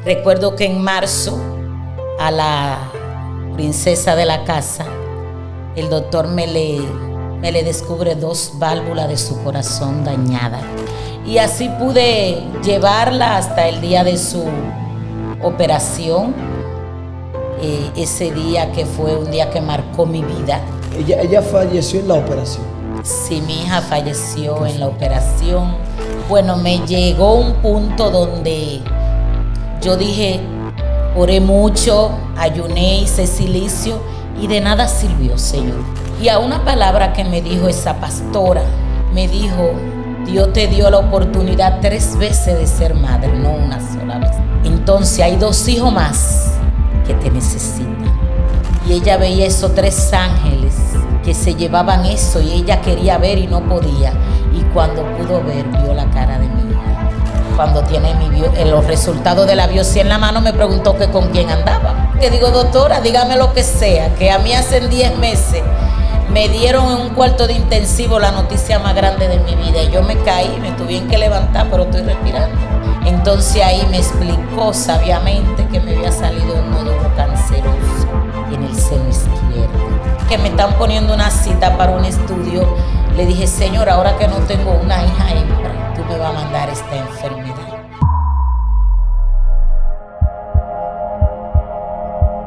Recuerdo que en marzo a la princesa de la casa, el doctor me le descubre 2 válvulas de su corazón dañadas. Y así pude llevarla hasta el día de su operación. Ese día que fue un día que marcó mi vida. Ella falleció en la operación. Sí, mi hija falleció en la operación. Bueno, me llegó un punto donde yo dije, oré mucho, ayuné, hice silicio y de nada sirvió, Señor. Y a una palabra que me dijo esa pastora, me dijo, Dios te dio la oportunidad 3 veces de ser madre, no una sola vez. Entonces hay 2 hijos más que te necesitan. Y ella veía esos 3 ángeles que se llevaban eso y ella quería ver y no podía. Y cuando pudo ver, vio la cara de mi hija. Cuando tiene los resultados de la biopsia en la mano, me preguntó que con quién andaba. Que digo, doctora, dígame lo que sea, que a mí hace 10 meses me dieron en un cuarto de intensivo la noticia más grande de mi vida. Y yo me caí, me tuve que levantar, pero estoy respirando. Entonces ahí me explicó sabiamente que me había salido un nódulo canceroso en el seno izquierdo. Que me están poniendo una cita para un estudio. Le dije, Señor, ahora que no tengo una hija hembra, tú me vas a mandar esta enfermedad.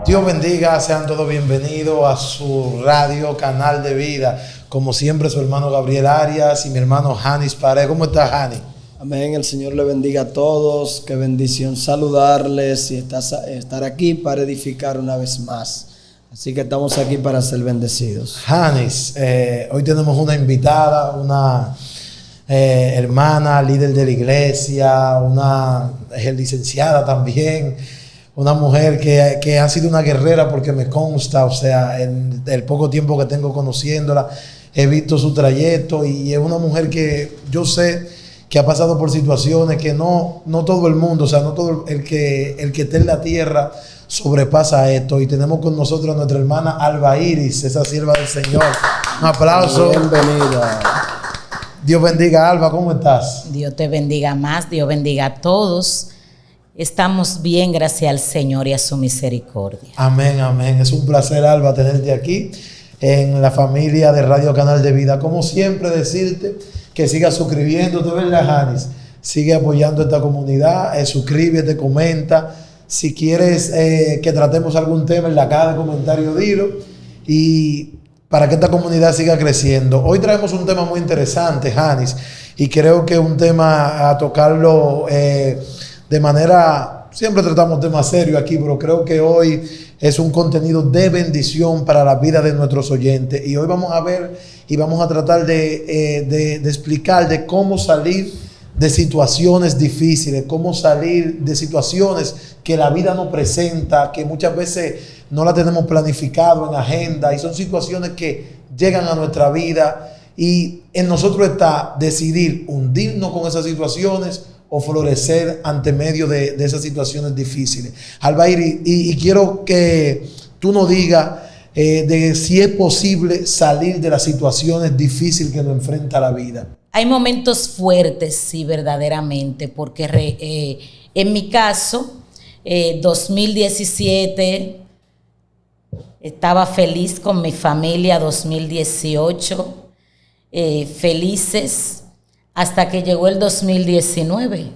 Dios bendiga, sean todos bienvenidos a su radio, Canal de Vida. Como siempre, su hermano Gabriel Arias y mi hermano Janis Pared. ¿Cómo está, Janis? Amén, el Señor le bendiga a todos. Qué bendición saludarles y estar aquí para edificar una vez más. Así que estamos aquí para ser bendecidos. Janis, hoy tenemos una invitada, una hermana, líder de la iglesia, una licenciada también. Una mujer que ha sido una guerrera porque me consta, o sea, en el poco tiempo que tengo conociéndola, he visto su trayecto y es una mujer que yo sé que ha pasado por situaciones que no todo el mundo, o sea, no todo el que esté en la tierra sobrepasa esto. Y tenemos con nosotros a nuestra hermana Alba Iris, esa sierva del Señor. Un aplauso. Bienvenida. Dios bendiga, Alba, ¿cómo estás? Dios te bendiga más, Dios bendiga a todos. Estamos bien, gracias al Señor y a su misericordia. Amén, amén. Es un placer, Alba, tenerte aquí en la familia de Radio Canal de Vida. Como siempre, decirte que sigas suscribiéndote, ¿verdad, Janis? Sigue apoyando esta comunidad, suscríbete, comenta. Si quieres que tratemos algún tema en la caja de comentarios, dilo. Y para que esta comunidad siga creciendo. Hoy traemos un tema muy interesante, Janis, y creo que es un tema a tocarlo de manera, siempre tratamos temas serios aquí, pero creo que hoy es un contenido de bendición para la vida de nuestros oyentes. Y hoy vamos a ver y vamos a tratar de explicar de cómo salir de situaciones difíciles, cómo salir de situaciones que la vida nos presenta, que muchas veces no la tenemos planificado en agenda, y son situaciones que llegan a nuestra vida y en nosotros está decidir hundirnos con esas situaciones o florecer ante medio de esas situaciones difíciles. Albair, y quiero que tú nos digas de si es posible salir de las situaciones difíciles que nos enfrenta la vida. Hay momentos fuertes, sí, verdaderamente, porque en mi caso, 2017, estaba feliz con mi familia, 2018, felices, hasta que llegó el 2019.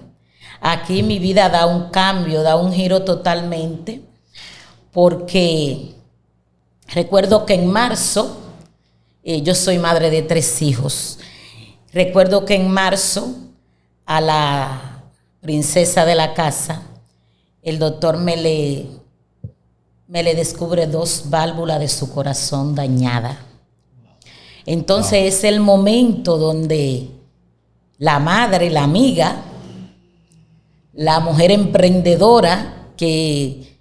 Aquí mi vida da un cambio, da un giro totalmente, porque recuerdo que en marzo, yo soy madre de 3 hijos, recuerdo que en marzo a la princesa de la casa, el doctor me le descubre 2 válvulas de su corazón dañadas. Entonces es el momento donde la madre, la amiga, la mujer emprendedora que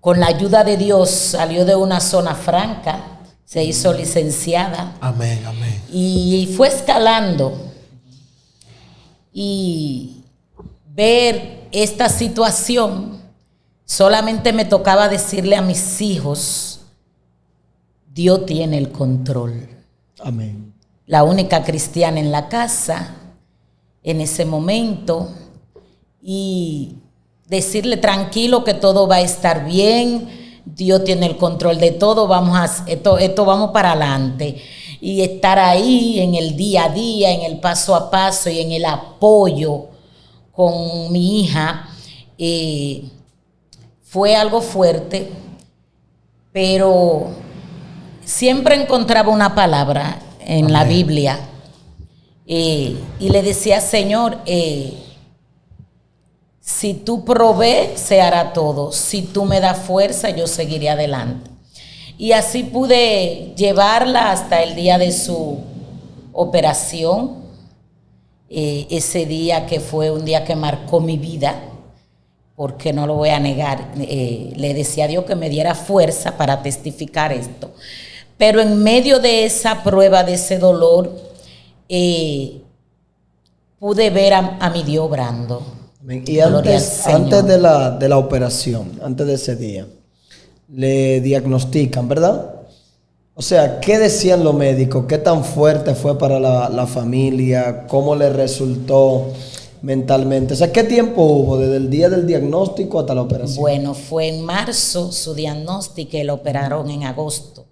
con la ayuda de Dios salió de una zona franca, se hizo licenciada. Amén, amén. Y fue escalando. Y ver esta situación, solamente me tocaba decirle a mis hijos, Dios tiene el control. Amén. La única cristiana en la casa en ese momento, y decirle tranquilo que todo va a estar bien, Dios tiene el control de todo, esto vamos para adelante. Y estar ahí en el día a día, en el paso a paso y en el apoyo con mi hija, fue algo fuerte, pero siempre encontraba una palabra en la Biblia y le decía, Señor, si tú provees, se hará todo. Si tú me das fuerza, yo seguiré adelante. Y así pude llevarla hasta el día de su operación. Ese día que fue un día que marcó mi vida, porque no lo voy a negar. Le decía a Dios que me diera fuerza para testificar esto. Pero en medio de esa prueba, de ese dolor, pude ver a mi Dios obrando. Y antes de la operación, antes de ese día, le diagnostican, ¿verdad? O sea, ¿qué decían los médicos? ¿Qué tan fuerte fue para la familia? ¿Cómo le resultó mentalmente? O sea, ¿qué tiempo hubo desde el día del diagnóstico hasta la operación? Bueno, fue en marzo su diagnóstico y lo operaron en agosto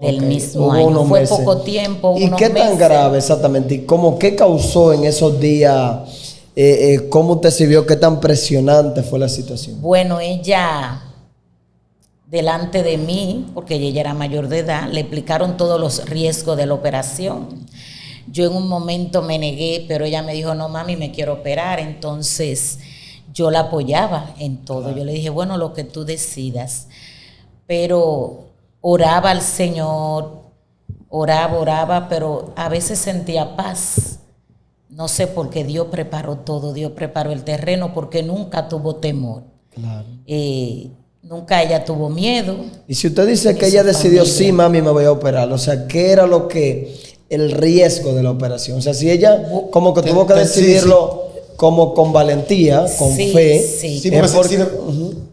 del mismo año. Fue meses. Poco tiempo, ¿Y qué tan grave exactamente? ¿Y qué causó en esos días? ¿Cómo usted se vio? ¿Qué tan presionante fue la situación? Bueno, ella, delante de mí, porque ella era mayor de edad, le explicaron todos los riesgos de la operación. Yo en un momento me negué, pero ella me dijo, no mami, me quiero operar. Entonces yo la apoyaba en todo. Claro. Yo le dije, bueno, lo que tú decidas. Pero oraba al Señor, oraba, pero a veces sentía paz. No sé por qué Dios preparó todo, Dios preparó el terreno, porque nunca tuvo temor. Claro. Nunca ella tuvo miedo. Y si usted dice que ella decidió, sí, mami, me voy a operar, o sea, ¿qué era el riesgo de la operación? O sea, si ella como que tuvo que decidirlo como con valentía, con fe. Sí, porque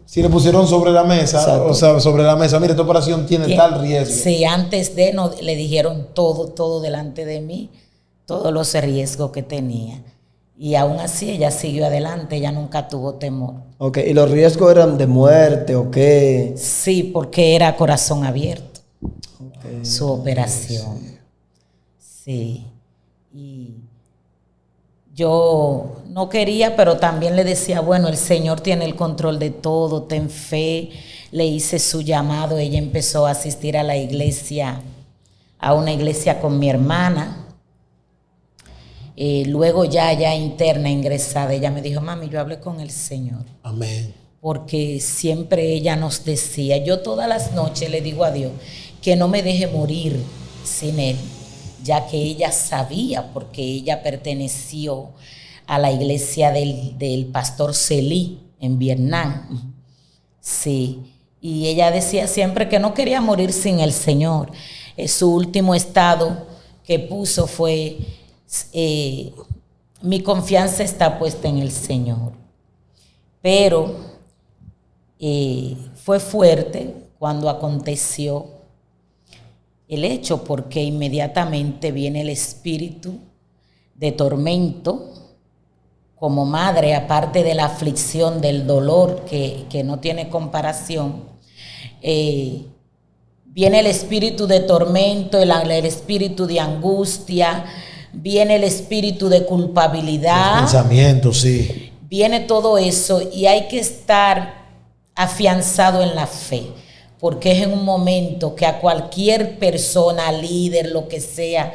si le pusieron sobre la mesa, exacto. O sea, sobre la mesa, mire, esta operación tiene tal riesgo. Sí, antes de le dijeron todo delante de mí, todos los riesgos que tenía. Y aún así ella siguió adelante, ella nunca tuvo temor. Ok, ¿y los riesgos eran de muerte o qué? Sí, porque era corazón abierto, su operación. Sí, y yo no quería, pero también le decía, bueno, el Señor tiene el control de todo, ten fe. Le hice su llamado, ella empezó a asistir a la iglesia, a una iglesia con mi hermana. Luego ya interna, ingresada, ella me dijo, mami, yo hablé con el Señor. Amén. Porque siempre ella nos decía, yo todas las noches le digo a Dios que no me deje morir sin Él, ya que ella sabía, porque ella perteneció a la iglesia del pastor Celí en Vietnam. Sí, y ella decía siempre que no quería morir sin el Señor. Su último estado que puso fue, mi confianza está puesta en el Señor. Pero fue fuerte cuando aconteció el hecho, porque inmediatamente viene el espíritu de tormento como madre, aparte de la aflicción, del dolor que no tiene comparación. Viene el espíritu de tormento, el espíritu de angustia, viene el espíritu de culpabilidad. Los pensamientos, sí. Viene todo eso y hay que estar afianzado en la fe, porque es en un momento que a cualquier persona, líder, lo que sea,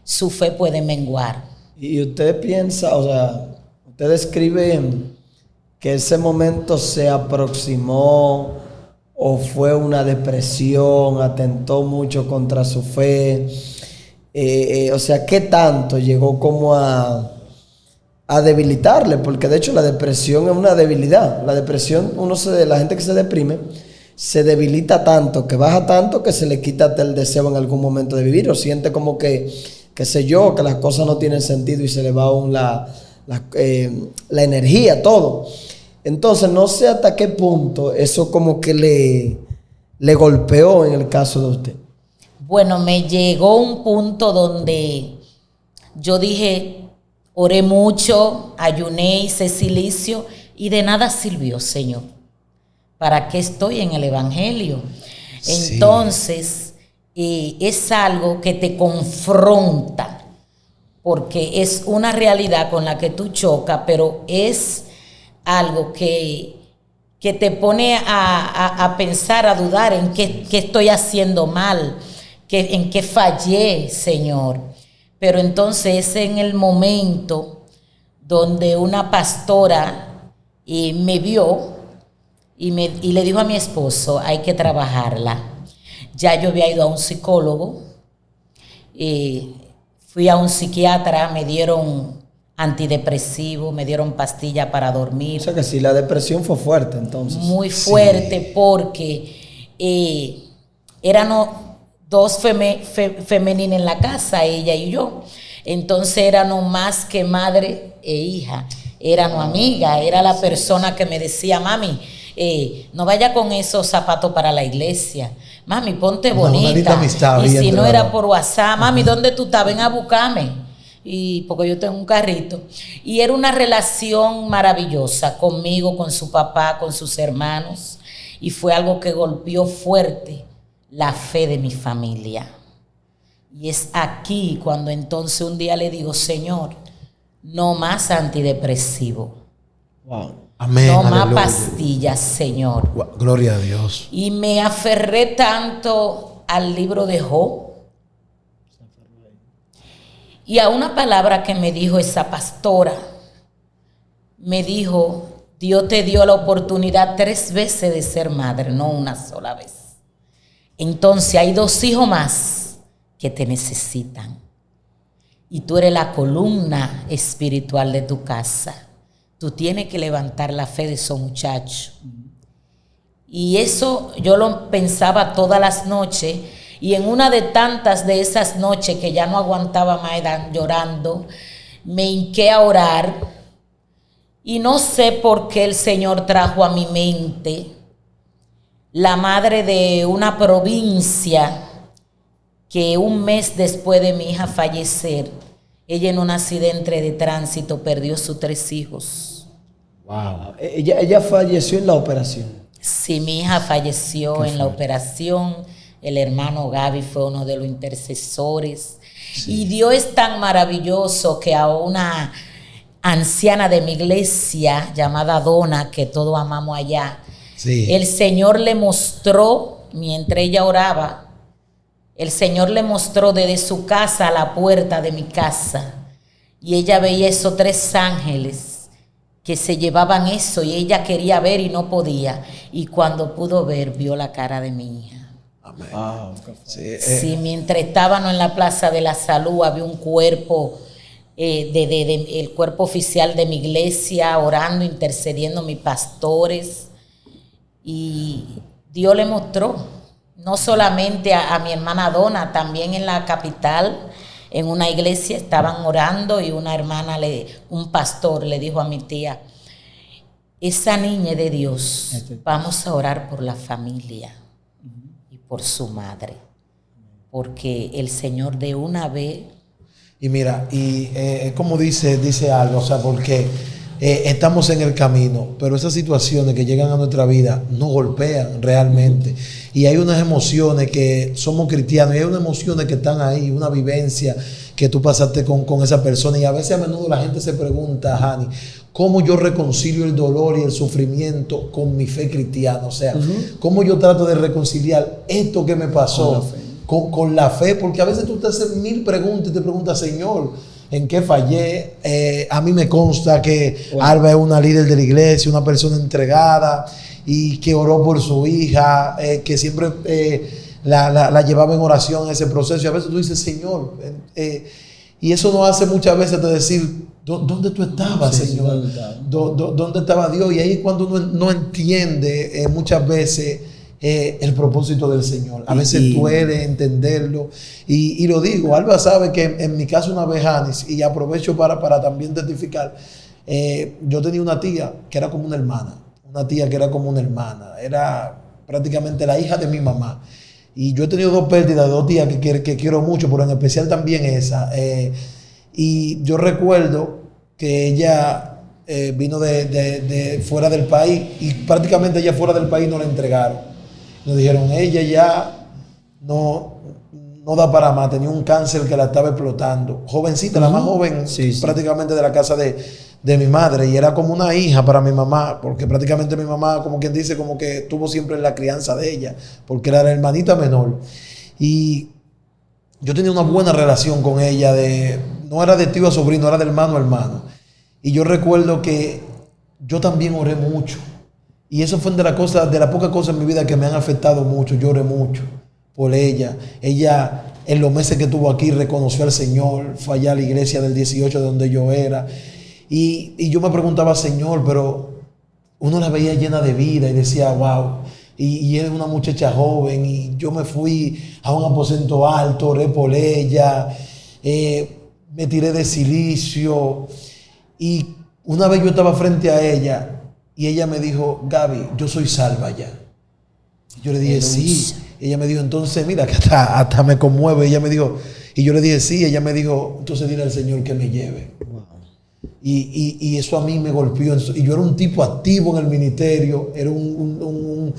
su fe puede menguar. Y usted piensa, o sea, usted describe que ese momento se aproximó o fue una depresión, atentó mucho contra su fe. O sea, ¿qué tanto llegó como a debilitarle? Porque de hecho la depresión es una debilidad. La depresión, la gente que se deprime, se debilita tanto, que baja tanto, que se le quita el deseo en algún momento de vivir, o siente como que qué sé yo, que las cosas no tienen sentido y se le va aún la energía, todo. Entonces no sé hasta qué punto eso como que le golpeó en el caso de usted. Bueno, me llegó un punto donde yo dije, oré mucho, ayuné, hice silicio y de nada sirvió, Señor. ¿Para qué estoy en el Evangelio? Sí. Entonces, es algo que te confronta, porque es una realidad con la que tú chocas, pero es algo que te pone a pensar, a dudar en qué estoy haciendo mal, en qué fallé, Señor. Pero entonces es en el momento donde una pastora me vio y le dijo a mi esposo, hay que trabajarla. Ya yo había ido a un psicólogo, fui a un psiquiatra, me dieron antidepresivo, me dieron pastillas para dormir. O sea que sí, la depresión fue fuerte entonces. Muy fuerte, sí. Porque éramos dos femeninas en la casa, ella y yo. Entonces éramos más que madre e hija, éramos amigas, era la persona que me decía, mami, no vaya con esos zapatos para la iglesia. Mami, ponte bonita. Amistad, y si no era por WhatsApp, mami, ¿dónde tú estás? Ven a buscarme. Y porque yo tengo un carrito. Y era una relación maravillosa conmigo, con su papá, con sus hermanos. Y fue algo que golpeó fuerte la fe de mi familia. Y es aquí cuando entonces un día le digo, Señor, no más antidepresivo. Wow. Amén, no aleluya. más pastillas, Señor. Gloria a Dios. Y me aferré tanto al libro de Job y a una palabra que me dijo esa pastora. Me dijo, Dios te dio la oportunidad 3 veces de ser madre, no una sola vez. Entonces hay 2 hijos más que te necesitan. Y tú eres la columna espiritual de tu casa. Tú tienes que levantar la fe de esos muchachos. Y eso yo lo pensaba todas las noches. Y en una de tantas de esas noches que ya no aguantaba más llorando, me hinqué a orar. Y no sé por qué el Señor trajo a mi mente la madre de una provincia que un mes después de mi hija fallecer, ella en un accidente de tránsito perdió sus 3 hijos. Wow. Ella falleció en la operación. Sí, mi hija falleció en la operación. El hermano Gaby fue uno de los intercesores. Sí. Y Dios es tan maravilloso que a una anciana de mi iglesia llamada Donna, que todos amamos allá, sí. El Señor le mostró, mientras ella oraba, el Señor le mostró desde su casa a la puerta de mi casa. Y ella veía esos 3 ángeles que se llevaban eso y ella quería ver y no podía. Y cuando pudo ver, vio la cara de mi hija. Amén. Sí, mientras estábamos en la Plaza de la Salud, había un cuerpo, el cuerpo oficial de mi iglesia, orando, intercediendo, mis pastores. Y Dios le mostró, no solamente a mi hermana Donna, también en la capital, en una iglesia estaban orando y una hermana, un pastor le dijo a mi tía, esa niña de Dios, vamos a orar por la familia y por su madre, porque el Señor de una vez... Y mira, es como dice algo, o sea, porque estamos en el camino, pero esas situaciones que llegan a nuestra vida nos golpean realmente. Y hay unas emociones que somos cristianos, y hay unas emociones que están ahí, una vivencia que tú pasaste con esa persona. Y a veces a menudo la gente se pregunta, Hani, ¿cómo yo reconcilio el dolor y el sufrimiento con mi fe cristiana? O sea, ¿cómo yo trato de reconciliar esto que me pasó con la fe? Porque a veces tú te haces 1000 preguntas y te preguntas, Señor, ¿en qué fallé? A mí me consta que Alba es una líder de la iglesia, una persona entregada y que oró por su hija, que siempre la llevaba en oración en ese proceso. Y a veces tú dices, Señor, y eso nos hace muchas veces de decir, ¿dónde tú estabas, Señor? ¿Dónde estaba Dios? Y ahí es cuando uno no entiende muchas veces el propósito del Señor. A veces duele entenderlo. Y lo digo, Alba sabe que en mi caso una vez, Hanis, y aprovecho para también testificar, yo tenía una tía que era como una hermana. Era prácticamente la hija de mi mamá. Y yo he tenido 2 pérdidas de 2 tías que quiero mucho, pero en especial también esa. Y yo recuerdo que ella vino de fuera del país y prácticamente ella fuera del país no la entregaron. Nos dijeron, ella ya no da para más, tenía un cáncer que la estaba explotando. Jovencita, la más joven prácticamente de la casa de mi madre, y era como una hija para mi mamá, porque prácticamente mi mamá, como quien dice, como que estuvo siempre en la crianza de ella, porque era la hermanita menor. Y yo tenía una buena relación con ella, no era de tío a sobrino, era de hermano a hermano. Y yo recuerdo que yo también oré mucho. Y eso fue de las pocas cosas en mi vida que me han afectado mucho. Yo oré mucho por ella. Ella, en los meses que estuvo aquí, reconoció al Señor. Fue allá a la iglesia del 18 de donde yo era. Y yo me preguntaba, Señor, pero uno la veía llena de vida y decía, wow. Y era una muchacha joven. Y yo me fui a un aposento alto, oré por ella. Me tiré de cilicio. Y una vez yo estaba frente a ella y ella me dijo, Gaby, yo soy salva ya. Yo le dije, sí. Ella me dijo, entonces, mira, que hasta me conmueve. Ella me dijo, y yo le dije, sí. Ella me dijo, entonces dile al Señor que me lleve. Wow. Y eso a mí me golpeó. Y yo era un tipo activo en el ministerio, era un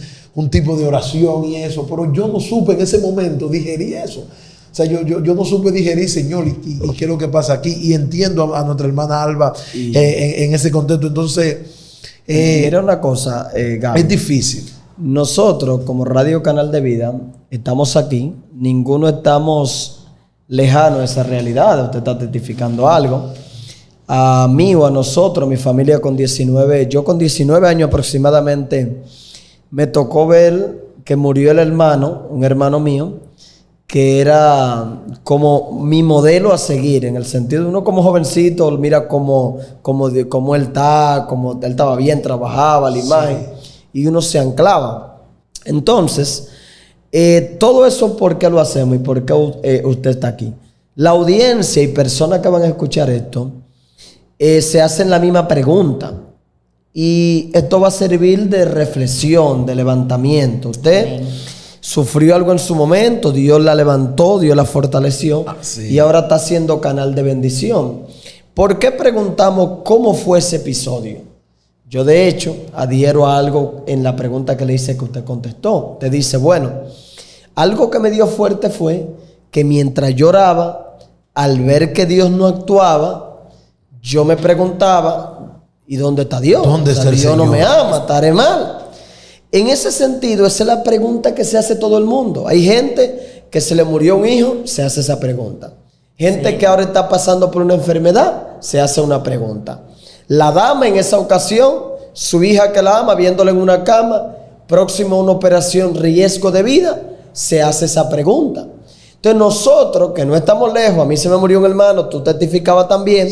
tipo de oración y eso, pero yo no supe en ese momento digerir eso. O sea, yo no supe digerir, Señor, y qué es lo que pasa aquí. Y entiendo a nuestra hermana Alba en ese contexto. Entonces, mira una cosa, Gaby. Es difícil. Nosotros, como Radio Canal de Vida, estamos aquí. Ninguno estamos lejanos de esa realidad. Usted está testificando algo. A mí o a nosotros, mi familia yo con 19 años aproximadamente, me tocó ver que murió el hermano, un hermano mío, que era como mi modelo a seguir, en el sentido de uno como jovencito, mira cómo él está, como él estaba bien, trabajaba la imagen, y uno se anclaba. Entonces, todo eso, ¿por qué lo hacemos y por qué usted está aquí? La audiencia y personas que van a escuchar esto, se hacen la misma pregunta. Y esto va a servir de reflexión, de levantamiento. Usted sufrió algo en su momento, Dios la levantó, Dios la fortaleció, y ahora está siendo canal de bendición. ¿Por qué preguntamos cómo fue ese episodio? Yo, de hecho, adhiero a algo en la pregunta que le hice que usted contestó. Te dice, bueno, algo que me dio fuerte fue que mientras lloraba, al ver que Dios no actuaba, yo me preguntaba, ¿y dónde está Dios? ¿Dónde está el Dios Señor? No me ama, estaré mal. En ese sentido, esa es la pregunta que se hace todo el mundo. Hay gente que se le murió un hijo, se hace esa pregunta. Gente que ahora está pasando por una enfermedad, se hace una pregunta. La dama en esa ocasión, su hija que la ama, viéndola en una cama, próximo a una operación, riesgo de vida, se hace esa pregunta. Entonces nosotros, que no estamos lejos, a mí se me murió un hermano, tú testificabas también,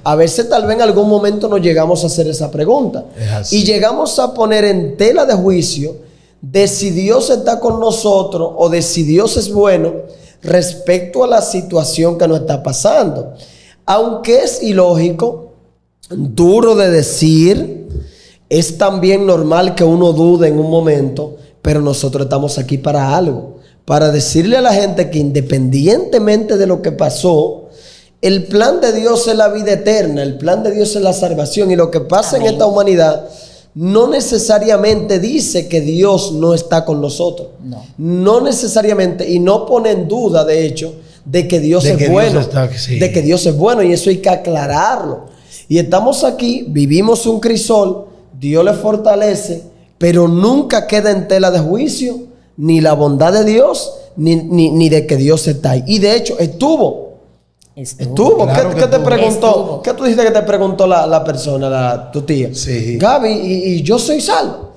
a veces tal vez en algún momento nos llegamos a hacer esa pregunta. Y llegamos a poner en tela de juicio de si Dios está con nosotros o de si Dios es bueno respecto a la situación que nos está pasando. Aunque es ilógico, duro de decir, es también normal que uno dude en un momento, pero nosotros estamos aquí para algo. Para decirle a la gente que independientemente de lo que pasó, el plan de Dios es la vida eterna, el plan de Dios es la salvación, y lo que pasa en esta humanidad no necesariamente dice que Dios no está con nosotros. No necesariamente, y no pone en duda, de hecho, de que Dios es bueno. De que Dios es bueno, y eso hay que aclararlo. Y estamos aquí, vivimos un crisol, Dios le fortalece, pero nunca queda en tela de juicio ni la bondad de Dios, ni de que Dios está ahí. Y de hecho, estuvo. Claro. ¿Qué te preguntó? Estuvo. ¿Qué tú dijiste que te preguntó la persona, tu tía? Sí. Gaby, y yo soy salvo.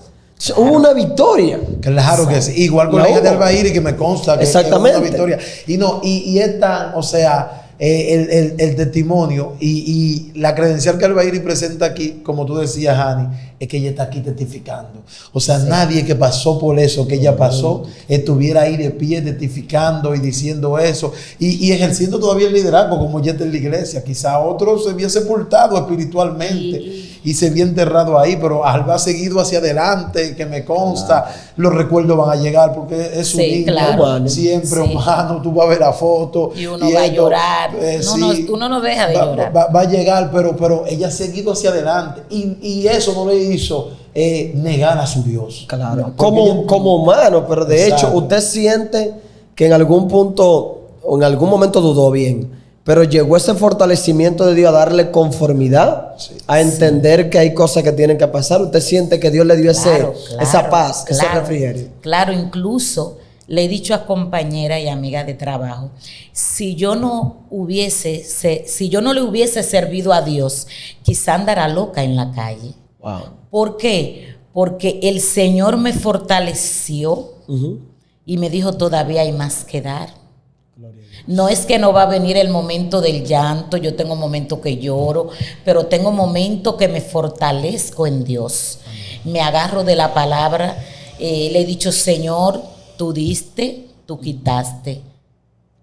Hubo una victoria. Claro que sí. Igual con la hija de Albairi, que me consta que es una victoria. Y es tan, o sea, el testimonio y la credencial que Albairi presenta aquí, como tú decías, Hani, es que ella está aquí testificando. O sea, nadie que pasó por eso que ella pasó estuviera ahí de pie testificando y diciendo eso y ejerciendo todavía el liderazgo como ella está en la iglesia. Quizá otro se había sepultado espiritualmente y se había enterrado ahí, pero Alba ha seguido hacia adelante, que me consta, los recuerdos van a llegar porque es su niño, claro. siempre humano, tú vas a ver la foto. Y uno va a llorar, uno no deja de llorar. Va a llegar, pero ella ha seguido hacia adelante y eso no le hizo negar a su Dios. Claro, como humano, pero de hecho usted siente que en algún punto o en algún momento dudó bien, pero llegó ese fortalecimiento de Dios a darle conformidad, a entender que hay cosas que tienen que pasar. Usted siente que Dios le dio esa paz, ese refrigerio. Claro, incluso le he dicho a compañeras y amigas de trabajo, si yo no le hubiese servido a Dios, quizá andara loca en la calle. Wow. ¿Por qué? Porque el Señor me fortaleció y me dijo, todavía hay más que dar. No es que no va a venir el momento del llanto, yo tengo momentos que lloro, pero tengo momentos que me fortalezco en Dios. Me agarro de la palabra, le he dicho, Señor, tú diste, tú quitaste.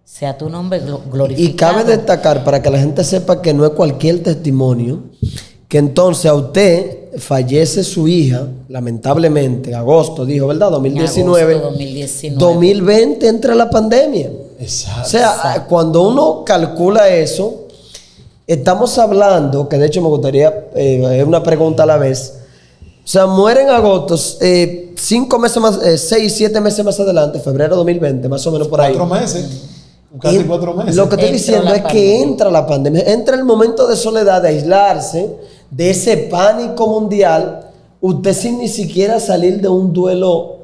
Sea tu nombre glorificado. Y cabe destacar, para que la gente sepa que no es cualquier testimonio, que entonces a usted fallece su hija, lamentablemente, agosto, dijo, ¿verdad? 2019. Agosto 2019. 2020 entra la pandemia. Exacto. O sea, cuando uno calcula eso, estamos hablando, que de hecho me gustaría, una pregunta a la vez. O sea, muere en agosto, 5 meses más, 6, 7 meses más adelante, febrero 2020, más o menos por ahí. 4 meses. Casi 4 meses. Lo que estoy diciendo es que entra la pandemia, entra el momento de soledad, de aislarse, de ese pánico mundial, usted sin ni siquiera salir de un duelo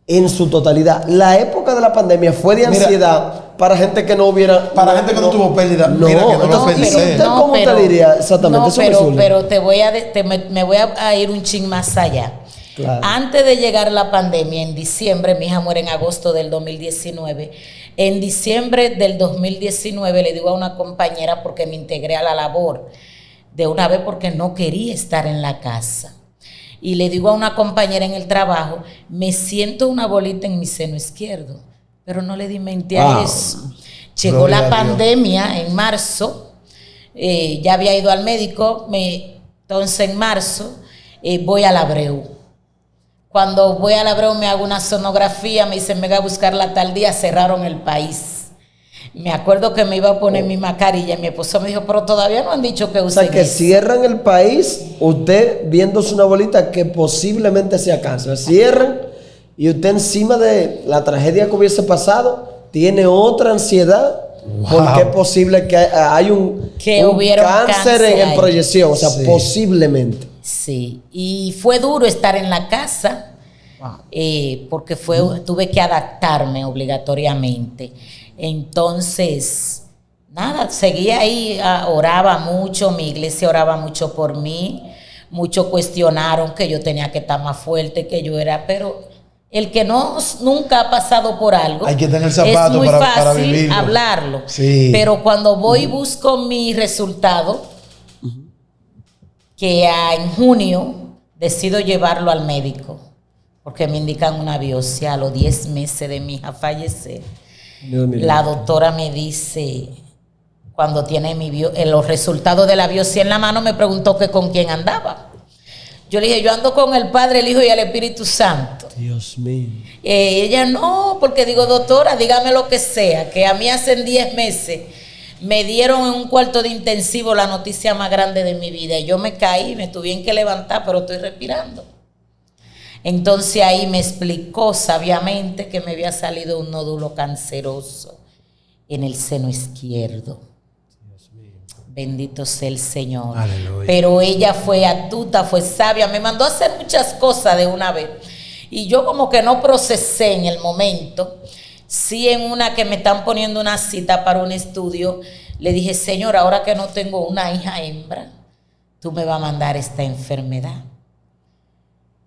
en su totalidad. La época de la pandemia fue de ansiedad para gente que no hubiera... Para gente que no tuvo pérdida. No, mira que no lo pensé. ¿Cómo te diría exactamente? No, pero me voy a ir un chin más allá. Claro. Antes de llegar la pandemia, en diciembre, mi hija muere en agosto del 2019. En diciembre del 2019 le digo a una compañera, porque me integré a la labor de una vez porque no quería estar en la casa. Y le digo a una compañera en el trabajo, me siento una bolita en mi seno izquierdo, pero no le di mente a eso. Llegó Gloria la a pandemia en marzo, ya había ido al médico, entonces en marzo voy a la Abreu. Cuando voy a la Abreu me hago una sonografía, me dicen, me voy a buscarla tal día, cerraron el país. Me acuerdo que me iba a poner mi mascarilla y mi esposo me dijo, pero todavía no han dicho que usen. O sea, que cierran el país, usted viéndose una bolita que posiblemente sea cáncer. Cierran y usted encima de la tragedia que hubiese pasado, tiene otra ansiedad. Wow. Porque es posible que hay un cáncer en proyección, o sea, posiblemente. Sí, y fue duro estar en la casa, porque tuve que adaptarme obligatoriamente. Entonces, nada, seguía ahí, oraba mucho, mi iglesia oraba mucho por mí, muchos cuestionaron que yo tenía que estar más fuerte, que yo era, pero el que nunca ha pasado por algo, hay que tener zapatos es muy para fácil vivirlo. hablarlo, pero cuando voy y busco mi resultado, que en junio decido llevarlo al médico, porque me indican una biopsia a los 10 meses de mi hija fallecer. La doctora me dice, cuando tiene los resultados de la biopsia en la mano, me preguntó que con quién andaba. Yo le dije, yo ando con el Padre, el Hijo y el Espíritu Santo. Dios mío. Ella no, porque digo, doctora, dígame lo que sea, que a mí hace 10 meses me dieron en un cuarto de intensivo la noticia más grande de mi vida. Y yo me caí, me tuvieron que levantar, pero estoy respirando. Entonces ahí me explicó sabiamente que me había salido un nódulo canceroso en el seno izquierdo. Dios mío. Bendito sea el Señor. Aleluya. Pero ella fue astuta, fue sabia, me mandó a hacer muchas cosas de una vez. Y yo como que no procesé en el momento. Sí, en una que me están poniendo una cita para un estudio, le dije, Señor, ahora que no tengo una hija hembra, tú me vas a mandar esta enfermedad.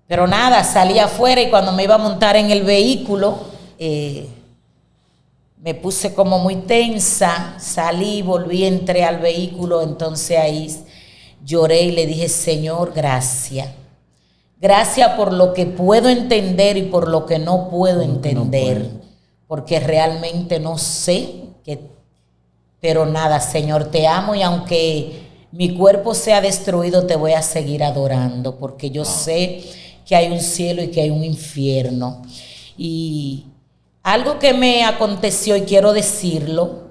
Pero nada, salí afuera y cuando me iba a montar en el vehículo, me puse como muy tensa, salí, volví, entré al vehículo, entonces ahí lloré y le dije, Señor, gracias. Gracias por lo que puedo entender y por lo que no puedo entender, porque realmente no sé, pero nada, Señor, te amo y aunque mi cuerpo sea destruido, te voy a seguir adorando, porque yo sé que hay un cielo y que hay un infierno. Y algo que me aconteció, y quiero decirlo,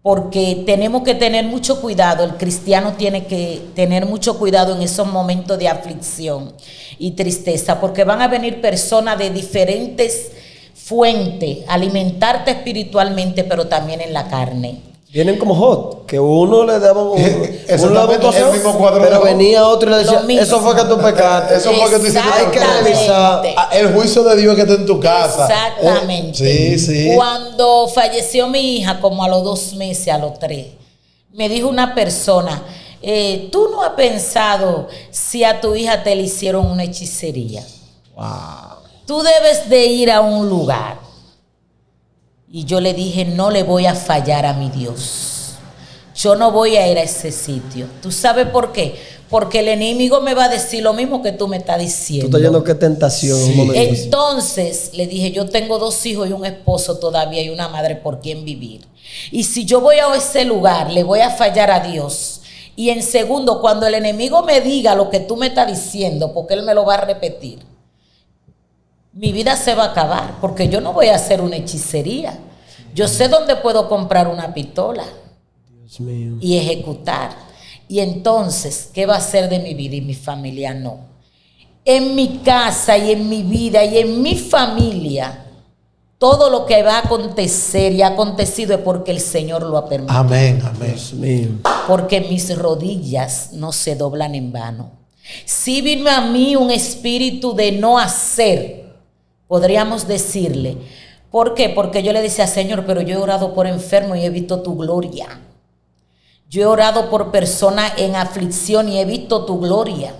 porque tenemos que tener mucho cuidado, el cristiano tiene que tener mucho cuidado en esos momentos de aflicción y tristeza, porque van a venir personas de diferentes fuentes a alimentarte espiritualmente, pero también en la carne. Vienen como hot, que uno le daba un Exactamente, el mismo cuadro pero de Job. venía otro y le decía, Lo mismo. eso fue que tú pecaste. Eso fue que tú hiciste. Hay que revisar. El juicio de Dios que está en tu casa. Exactamente. Sí, sí. Cuando falleció mi hija, como a los 2 meses, a los 3, me dijo una persona, ¿tú no has pensado si a tu hija te le hicieron una hechicería? Wow. Tú debes de ir a un lugar. Y yo le dije, no le voy a fallar a mi Dios. Yo no voy a ir a ese sitio. ¿Tú sabes por qué? Porque el enemigo me va a decir lo mismo que tú me estás diciendo. Tú estás yendo qué tentación. Sí. Un momento. Entonces le dije, yo tengo 2 hijos y un esposo todavía y una madre por quien vivir. Y si yo voy a ese lugar, le voy a fallar a Dios. Y en segundo, cuando el enemigo me diga lo que tú me estás diciendo, porque él me lo va a repetir, mi vida se va a acabar, porque yo no voy a hacer una hechicería. Yo sé dónde puedo comprar una pistola Dios mío. y ejecutar. Y entonces, ¿qué va a hacer de mi vida y mi familia? No. En mi casa y en mi vida y en mi familia, todo lo que va a acontecer y ha acontecido es porque el Señor lo ha permitido. Amén, amén. Dios mío. Porque mis rodillas no se doblan en vano. Si vino a mí un espíritu de no hacer, podríamos decirle. ¿Por qué? Porque yo le decía, Señor, pero yo he orado por enfermos y he visto tu gloria. Yo he orado por personas en aflicción y he visto tu gloria.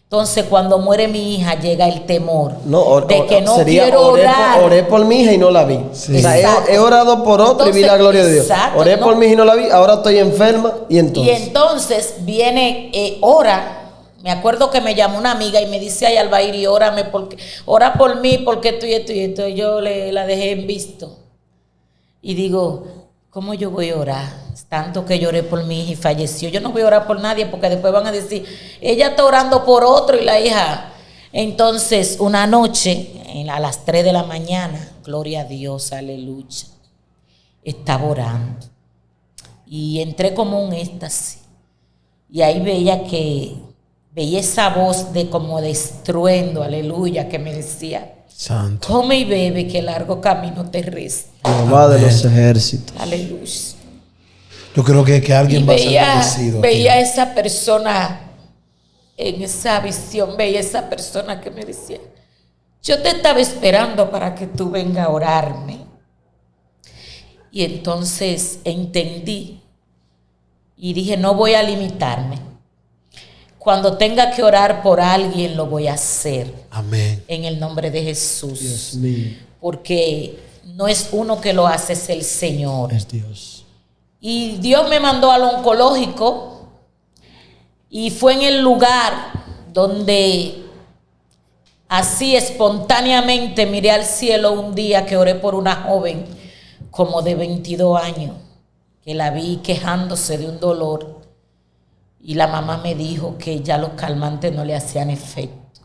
Entonces, cuando muere mi hija, llega el temor de que no quiero orar. Oré por mi hija y no la vi. Sí. O sea, he orado por otra y vi la gloria de Dios. Exacto, Oré por mi hija y no la vi, ahora estoy enferma y Y entonces. entonces viene, ora. Me acuerdo que me llamó una amiga y me dice, ay, Albairi, órame ora por mí, porque esto y esto y esto. Yo la dejé en visto. Y digo, ¿cómo yo voy a orar? Tanto que lloré por mi hija y falleció. Yo no voy a orar por nadie porque después van a decir, ella está orando por otro y la hija. Entonces, una noche, a las 3 de la mañana, gloria a Dios, aleluya, estaba orando. Y entré como un éxtasis. Y ahí veía esa voz de como de estruendo, aleluya, que me decía, Santo. come y bebe, que largo camino te resta. Jehová de los ejércitos. Aleluya. Yo creo que alguien Y va a ser bendecido. veía aquí. esa persona en esa visión, veía esa persona que me decía, yo te estaba esperando para que tú vengas a orarme. Y entonces entendí y dije, no voy a limitarme. Cuando tenga que orar por alguien, lo voy a hacer. Amén. En el nombre de Jesús. Dios mío. Porque no es uno que lo hace, es el Señor. Es Dios. Y Dios me mandó al oncológico y fue en el lugar donde así espontáneamente miré al cielo un día que oré por una joven como de 22 años, que la vi quejándose de un dolor. Y la mamá me dijo que ya los calmantes no le hacían efecto.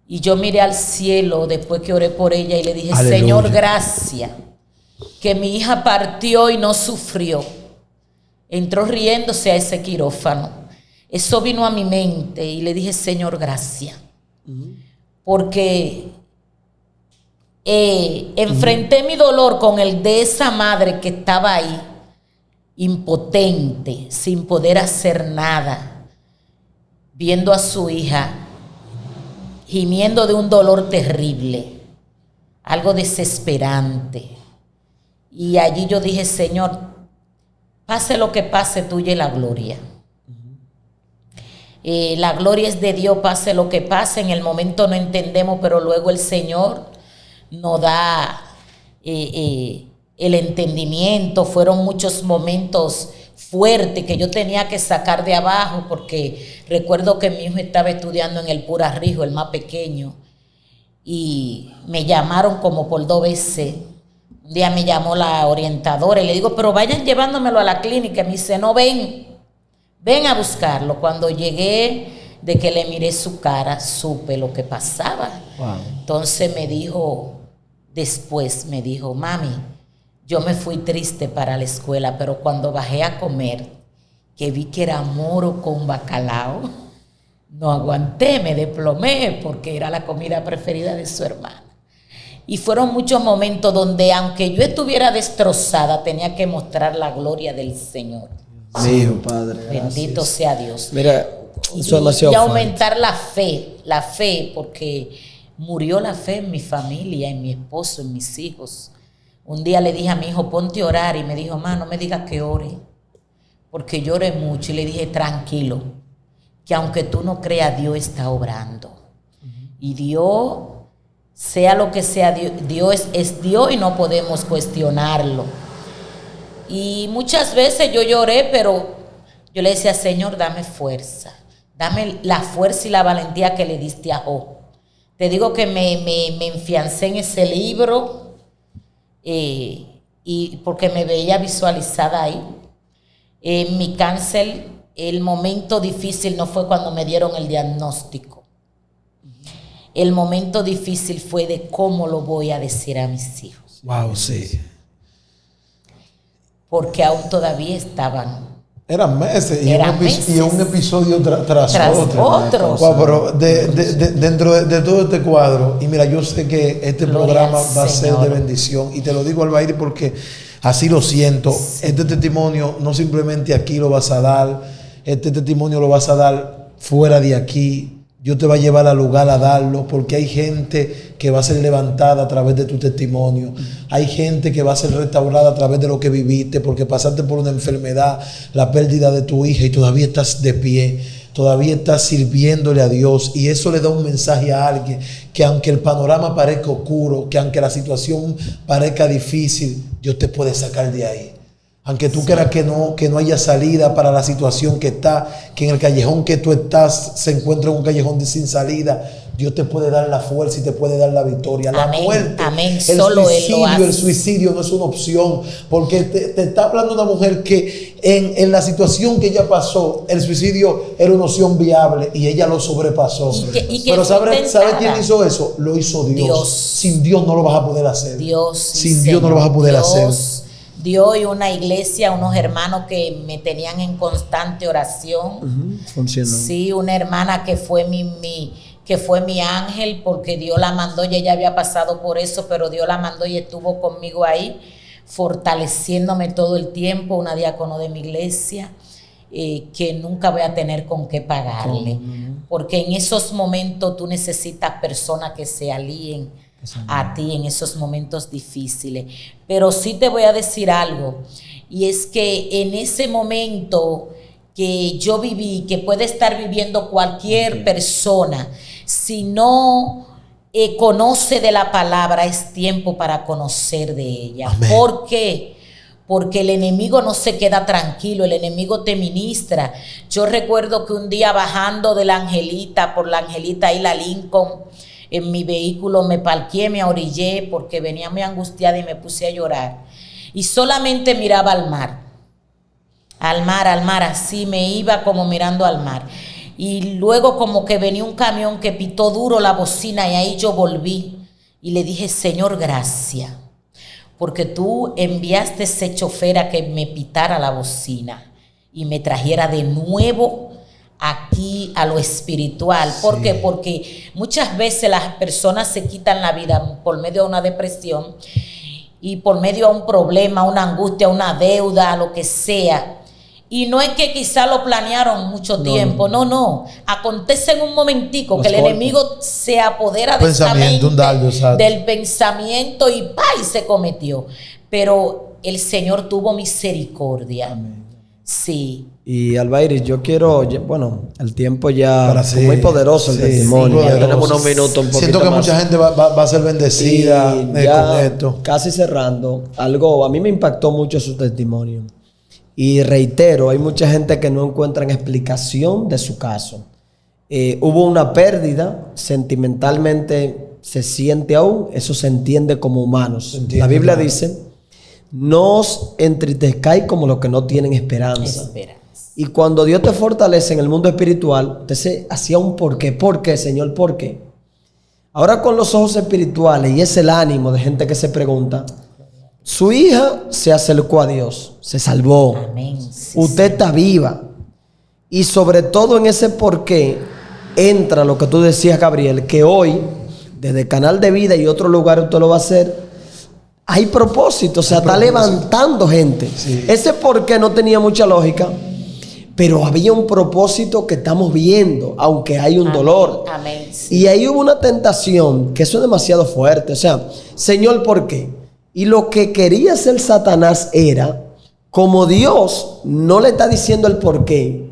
Y yo miré al cielo después que oré por ella y le dije, Aleluya. Señor, gracias, que mi hija partió y no sufrió. Entró riéndose a ese quirófano. Eso vino a mi mente y le dije, Señor, gracias. Porque enfrenté mi dolor con el de esa madre que estaba ahí, impotente, sin poder hacer nada, viendo a su hija gimiendo de un dolor terrible, algo desesperante. Y allí yo dije, Señor, pase lo que pase, tuya es la gloria. La gloria es de Dios, pase lo que pase. En el momento no entendemos, pero luego el Señor nos da el entendimiento. Fueron muchos momentos fuertes que yo tenía que sacar de abajo, porque recuerdo que mi hijo estaba estudiando en el Pura Rijo, el más pequeño, y me llamaron como por 2 veces. Un día me llamó la orientadora y le digo, pero vayan llevándomelo a la clínica. Y me dice, no, ven, ven a buscarlo. Cuando llegué, de que le miré su cara, supe lo que pasaba. Wow. Entonces después me dijo, mami, yo me fui triste para la escuela, pero cuando bajé a comer, que vi que era moro con bacalao, no aguanté, me desplomé, porque era la comida preferida de su hermana. Y fueron muchos momentos donde, aunque yo estuviera destrozada, tenía que mostrar la gloria del Señor. Sí, Padre. Bendito Gracias. sea Dios. Mira, eso es demasiado y fuerte. aumentar la fe, porque murió la fe en mi familia, en mi esposo, en mis hijos. Un día le dije a mi hijo, ponte a orar, y me dijo, mamá, no me digas que ore, porque lloré mucho. Y le dije, tranquilo, que aunque tú no creas, Dios está obrando. Y Dios, sea lo que sea, Dios es Dios y no podemos cuestionarlo. Y muchas veces yo lloré, pero yo le decía, Señor, dame fuerza. Dame la fuerza y la valentía que le diste a Job. Te digo que me enfiancé en ese libro y porque me veía visualizada ahí. En mi cáncer, el momento difícil no fue cuando me dieron el diagnóstico. El momento difícil fue de cómo lo voy a decir a mis hijos. Wow, sí. Porque aún todavía estaban. Eran meses y, Eran y un episodio tras otro. Wow, pero dentro de todo este cuadro, y mira, yo sé que este Gloria programa al va a ser Señor. de bendición, y te lo digo, Albairi, porque así lo siento. Sí. Este testimonio no simplemente aquí lo vas a dar, este testimonio lo vas a dar fuera de aquí. Dios te va a llevar al lugar a darlo, porque hay gente que va a ser levantada a través de tu testimonio. Hay gente que va a ser restaurada a través de lo que viviste, porque pasaste por una enfermedad, la pérdida de tu hija, y todavía estás de pie, todavía estás sirviéndole a Dios. Y eso le da un mensaje a alguien, que aunque el panorama parezca oscuro, que aunque la situación parezca difícil, Dios te puede sacar de ahí. Aunque tú creas que no haya salida para la situación que está, que en el callejón que tú estás se encuentra un callejón sin salida, Dios te puede dar la fuerza y te puede dar la victoria. La Amén, muerte, amén. el Solo Él lo hace. el suicidio no es una opción, porque te está hablando una mujer que en la situación que ella pasó, el suicidio era una opción viable y ella lo sobrepasó. Y que Pero fue ¿sabe quién intentada. hizo eso? Lo hizo Dios. Dios. Sin Dios no lo vas a poder hacer. Dios, Sin Dios no lo vas a poder hacer. Dios y una iglesia, unos hermanos que me tenían en constante oración. Funcionó. Sí, una hermana que fue mi ángel, porque Dios la mandó y ella había pasado por eso, pero Dios la mandó y estuvo conmigo ahí, fortaleciéndome todo el tiempo, una diácono de mi iglesia, que nunca voy a tener con qué pagarle. Porque en esos momentos tú necesitas personas que se alíen a ti en esos momentos difíciles. Pero sí te voy a decir algo, y es que en ese momento que yo viví, que puede estar viviendo cualquier persona, si no conoce de la palabra, es tiempo para conocer de ella. Amén. ¿Por qué? Porque el enemigo no se queda tranquilo, el enemigo te ministra. Yo recuerdo que un día bajando de la Angelita, por la Angelita y la Lincoln, en mi vehículo me parqué, me orillé porque venía muy angustiada y me puse a llorar. Y solamente miraba al mar, así me iba como mirando al mar. Y luego como que venía un camión que pitó duro la bocina, y ahí yo volví y le dije, Señor, gracias, porque tú enviaste ese chofer a que me pitara la bocina y me trajera de nuevo aquí a lo espiritual. ¿Por qué? Porque muchas veces las personas se quitan la vida por medio de una depresión y por medio de un problema, una angustia, una deuda, lo que sea. Y no es que quizá lo planearon mucho tiempo, no. Acontece en un momentico que el enemigo se apodera de esa mente, del pensamiento, y se cometió. Pero el Señor tuvo misericordia. Amén. Sí. Y Albairi, yo quiero, bueno, el tiempo ya Sí, muy poderoso el sí, testimonio. sí, Ya poderoso. tenemos unos minutos un poquito Siento que más. mucha gente va a ser bendecida Y ya con esto. casi cerrando, algo a mí me impactó mucho su testimonio. Y reitero, hay mucha gente que no encuentra explicación de su caso. Hubo una pérdida, sentimentalmente se siente aún, eso se entiende como humanos. La Biblia dice, no os entristezcáis como los que no tienen esperanza. Esperanza. Y cuando Dios te fortalece en el mundo espiritual, usted se hacía un por qué. ¿Por qué, Señor? ¿Por qué? Ahora con los ojos espirituales, y es el ánimo de gente que se pregunta, su hija se acercó a Dios, se salvó. Amén. Sí, Usted está viva. Y sobre todo en ese por qué entra lo que tú decías, Gabriel, que hoy, desde Canal de Vida y otro lugar usted lo va a hacer, hay propósito, o sea, está levantando gente. Sí. Ese por qué no tenía mucha lógica, pero había un propósito que estamos viendo, aunque hay un dolor. Amén. Sí. Y ahí hubo una tentación, que eso es demasiado fuerte. O sea, Señor, ¿por qué? Y lo que quería hacer Satanás era, como Dios no le está diciendo el por qué,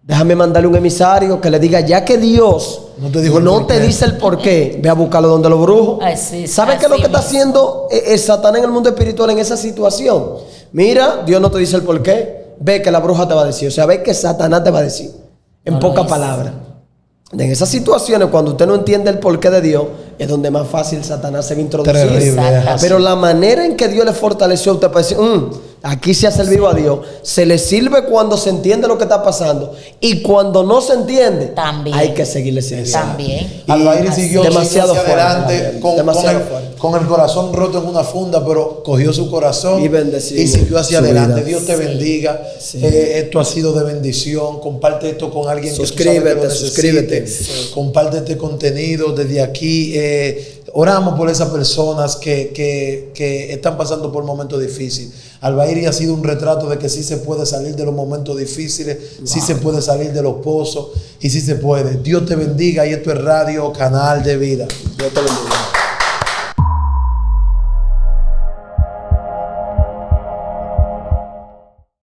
déjame mandarle un emisario que le diga, ya que Dios no te dijo dice el por qué, ve a buscarlo donde los brujos. Ay, sí, ¿Sabe qué es lo que está mismo. haciendo Satanás en el mundo espiritual en esa situación? Mira, Dios no te dice el por qué, ve que la bruja te va a decir. O sea, ve que Satanás te va a decir, en No lo pocas dice. palabras. En esas situaciones, cuando usted no entiende el porqué de Dios, es donde más fácil Satanás se va a introducir. Terrible, Exacto. Pero la manera en que Dios le fortaleció a usted para decir, aquí se ha servido a Dios, se le sirve cuando se entiende lo que está pasando. Y cuando no se entiende, También. hay que seguirle sirviendo. También. Albairi siguió demasiado hacia fuerte, adelante Gabriel, con demasiado fuerte. con el corazón roto en una funda, pero cogió su corazón Y bendecido y siguió hacia su adelante. vida. Dios te bendiga. Sí. Esto ha sido de bendición. Comparte esto con alguien que tú sabes que lo Suscríbete. necesite. Comparte este contenido desde aquí. Oramos por esas personas que están pasando por momentos difíciles. Albairi ha sido un retrato de que sí se puede salir de los momentos difíciles, sí se puede salir de los pozos y sí se puede. Dios te bendiga y esto es Radio Canal de Vida. Dios te bendiga.